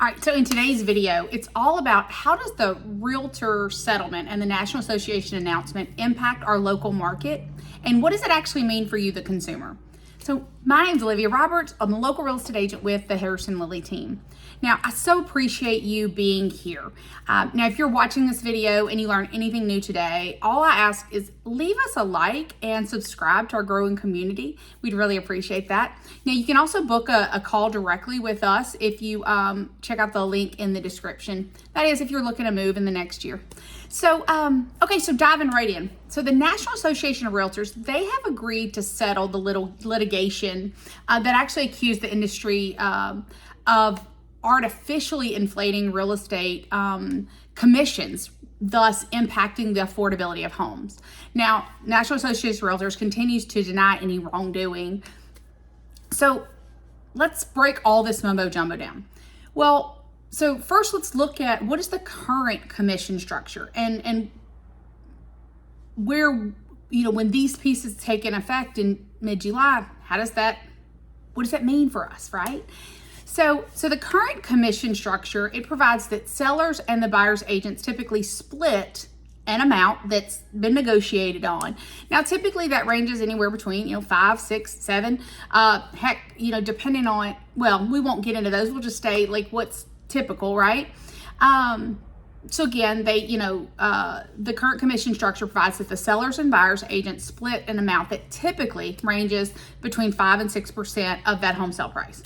All right, so in today's video, it's all about how does the Realtor Settlement and the National Association announcement impact our local market, and what does it actually mean for you, the consumer? So my name's Alivia Roberts. I'm a local real estate agent with the Harrison Lilly team. Now, I so appreciate you being here. Now, if you're watching this video and you learn anything new today, all I ask is leave us a like and subscribe to our growing community. We'd really appreciate that. Now, you can also book a call directly with us if you check out the link in the description. That is, if you're looking to move in the next year. So, okay, so diving right in. So the National Association of Realtors, they have agreed to settle the litigation that actually accused the industry of artificially inflating real estate commissions, thus impacting the affordability of homes. Now, National Association of Realtors continues to deny any wrongdoing. So let's break all this mumbo jumbo down. Well, so first let's look at what is the current commission structure and where, when these pieces take in effect in mid-July, what does that mean for us, right? So the current commission structure, it provides that sellers and the buyer's agents typically split an amount that's been negotiated on. Now, typically that ranges anywhere between, 5, 6, 7, depending on, well, we won't get into those. We'll just stay like what's typical, right? So again, the current commission structure provides that the sellers and buyers agents split an amount that typically ranges between 5 and 6% of that home sale price.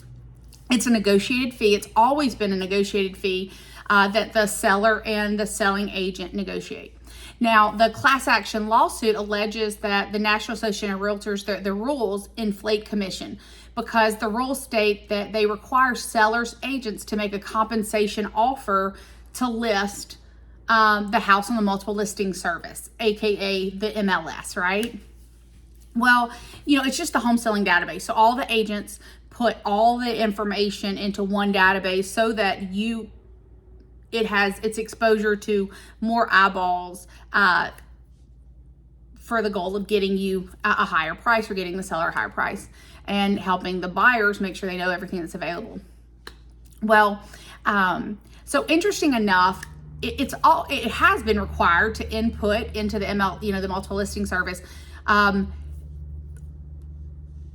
It's a negotiated fee. It's always been a negotiated fee that the seller and the selling agent negotiate. Now, the class action lawsuit alleges that the National Association of Realtors, the rules inflate commission because the rules state that they require sellers agents to make a compensation offer to list the house on the multiple listing service, aka the MLS, right? Well, it's just the home selling database. So all the agents put all the information into one database so that it has its exposure to more eyeballs for the goal of getting you a higher price or getting the seller a higher price and helping the buyers make sure they know everything that's available. Well, so interesting enough, it has been required to input into the the multiple listing service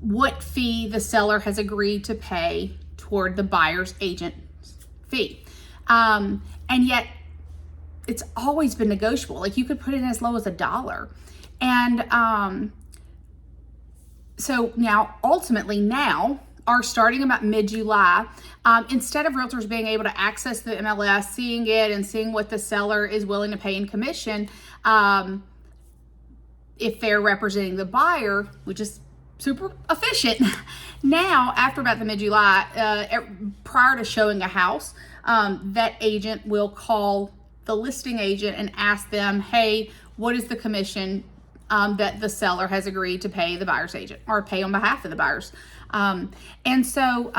what fee the seller has agreed to pay toward the buyer's agent's fee. And yet it's always been negotiable. Like you could put in as low as $1. And so now, ultimately now, starting about mid-July, instead of realtors being able to access the MLS, seeing it and seeing what the seller is willing to pay in commission, if they're representing the buyer, which is super efficient. Now, after about the mid-July, prior to showing a house, that agent will call the listing agent and ask them, hey, what is the commission that the seller has agreed to pay the buyer's agent or pay on behalf of the buyers? And so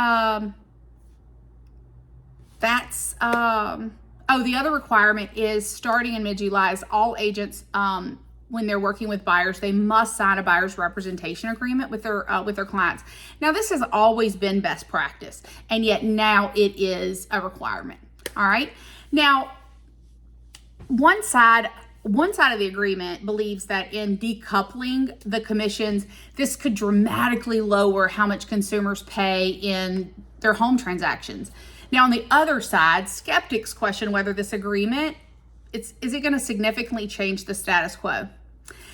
that's, the other requirement is starting in mid-July is all agents, when they're working with buyers, they must sign a buyer's representation agreement with their clients. Now, this has always been best practice, and yet now it is a requirement. All right. Now, one side of the agreement believes that in decoupling the commissions, this could dramatically lower how much consumers pay in their home transactions. Now, on the other side, skeptics question whether this agreement is it going to significantly change the status quo?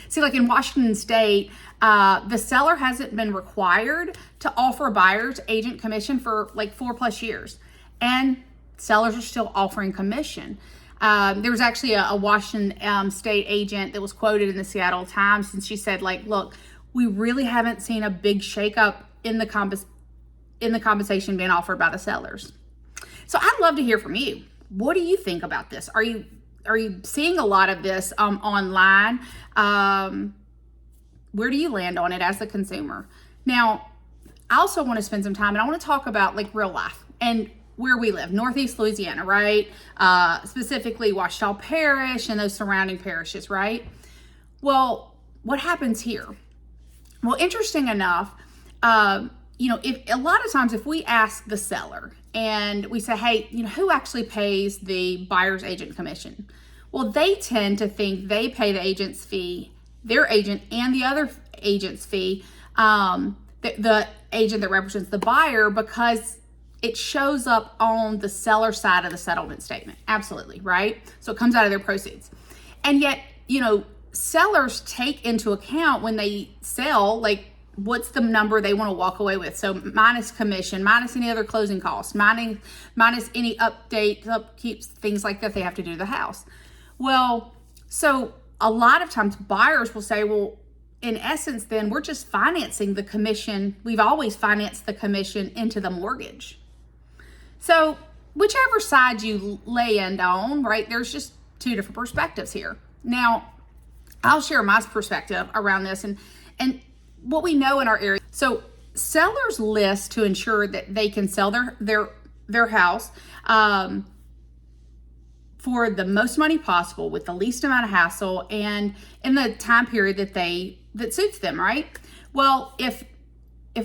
See, like in Washington State, the seller hasn't been required to offer a buyer's agent commission for like 4+ years, and sellers are still offering commission. There was actually a Washington State agent that was quoted in the Seattle Times, and she said, look, we really haven't seen a big shakeup in the compensation being offered by the sellers. So I'd love to hear from you. What do you think about this? Are you seeing a lot of this online? Where do you land on it as a consumer? Now, I also want to spend some time and I want to talk about real life and where we live, Northeast Louisiana, right? Specifically Ouachita Parish and those surrounding parishes, right? Well, what happens here? Well, interesting enough, if a lot of times if we ask the seller and we say, hey, who actually pays the buyer's agent commission? Well, they tend to think they pay the agent's fee, their agent, and the other agent's fee, the agent that represents the buyer, because it shows up on the seller side of the settlement statement. Absolutely, right? So it comes out of their proceeds. And yet, sellers take into account when they sell, like, what's the number they want to walk away with. So minus commission, minus any other closing costs, minus any updates, upkeeps, things like that they have to do to the house. Well, so a lot of times buyers will say, well, in essence, then we're just financing the commission. We've always financed the commission into the mortgage. So whichever side you land on, right, there's just two different perspectives here. Now, I'll share my perspective around this and what we know in our area. So sellers list to ensure that they can sell their house for the most money possible with the least amount of hassle and in the time period that suits them, right? Well, if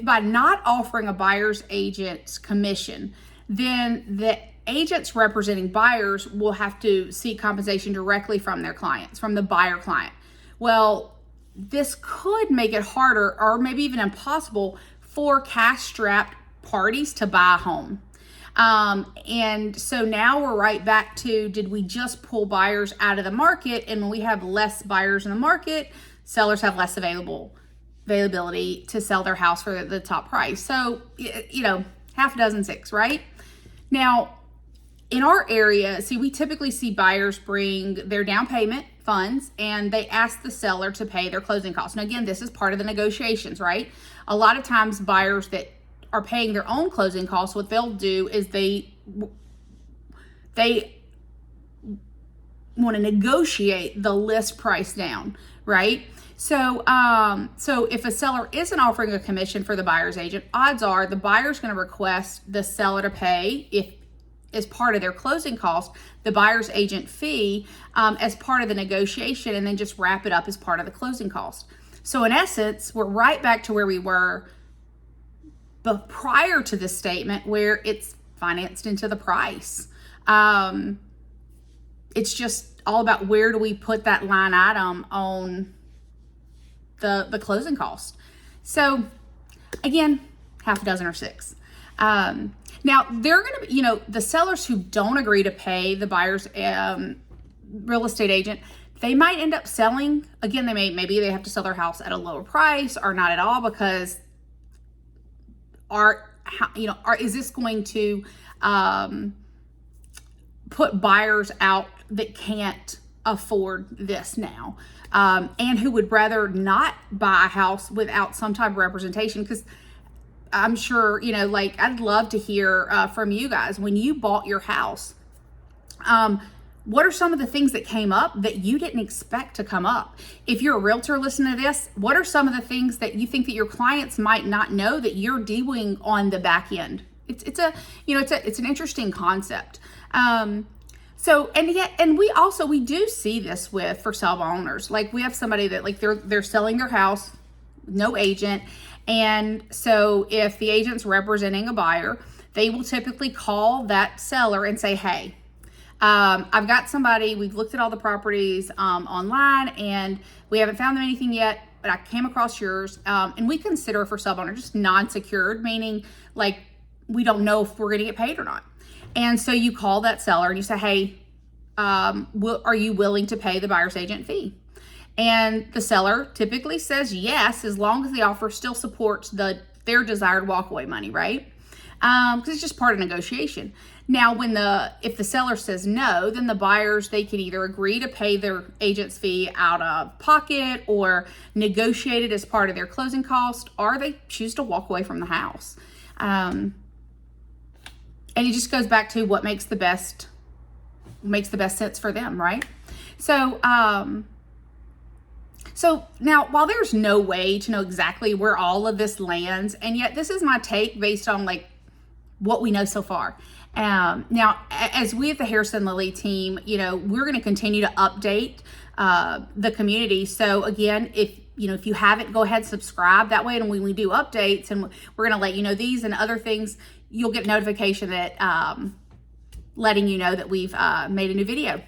by not offering a buyer's agent's commission, then the agents representing buyers will have to seek compensation directly from their clients, from the buyer client. Well, this could make it harder or maybe even impossible for cash-strapped parties to buy a home. And so now we're right back to, did we just pull buyers out of the market? And when we have less buyers in the market, sellers have less availability to sell their house for the top price. So, half a dozen six, right? Now, in our area, we typically see buyers bring their down payment funds and they ask the seller to pay their closing costs. And again, this is part of the negotiations, right? A lot of times buyers that are paying their own closing costs, what they'll do is they want to negotiate the list price down, right? So if a seller isn't offering a commission for the buyer's agent, odds are the buyer's going to request the seller to pay, if as part of their closing cost, the buyer's agent fee as part of the negotiation, and then just wrap it up as part of the closing cost. So in essence, we're right back to where we were but prior to this statement, where it's financed into the price. It's just all about where do we put that line item on the closing cost. So again, half a dozen or six. Now they're going to be, the sellers who don't agree to pay the buyer's real estate agent, they might end up selling. Again, maybe they have to sell their house at a lower price or not at all, because is this going to put buyers out that can't afford this now, and who would rather not buy a house without some type of representation? Because I'm sure, I'd love to hear from you guys, when you bought your house, what are some of the things that came up that you didn't expect to come up? If you're a realtor listening to this, what are some of the things that you think that your clients might not know that you're doing on the back end? It's an interesting concept. So, and we do see this for sub owners. Like, we have somebody that they're selling their house, no agent. And so if the agent's representing a buyer, they will typically call that seller and say, hey, I've got somebody, we've looked at all the properties online and we haven't found them anything yet, but I came across yours. And we consider for sub owner just non-secured, meaning like we don't know if we're going to get paid or not. And so you call that seller and you say, hey, are you willing to pay the buyer's agent fee? And the seller typically says yes, as long as the offer still supports their desired walkaway money, right? Because it's just part of negotiation. Now, if the seller says no, then the buyers, they can either agree to pay their agent's fee out of pocket or negotiate it as part of their closing cost, or they choose to walk away from the house. And it just goes back to what makes the best sense for them, right? So now, while there's no way to know exactly where all of this lands, and yet this is my take based on what we know so far. Now, as we at the Harrison Lilly team, we're going to continue to update the community. So again, if you haven't, go ahead and subscribe. That way, and when we do updates, and we're going to let you know these and other things, you'll get notification that letting you know that we've made a new video.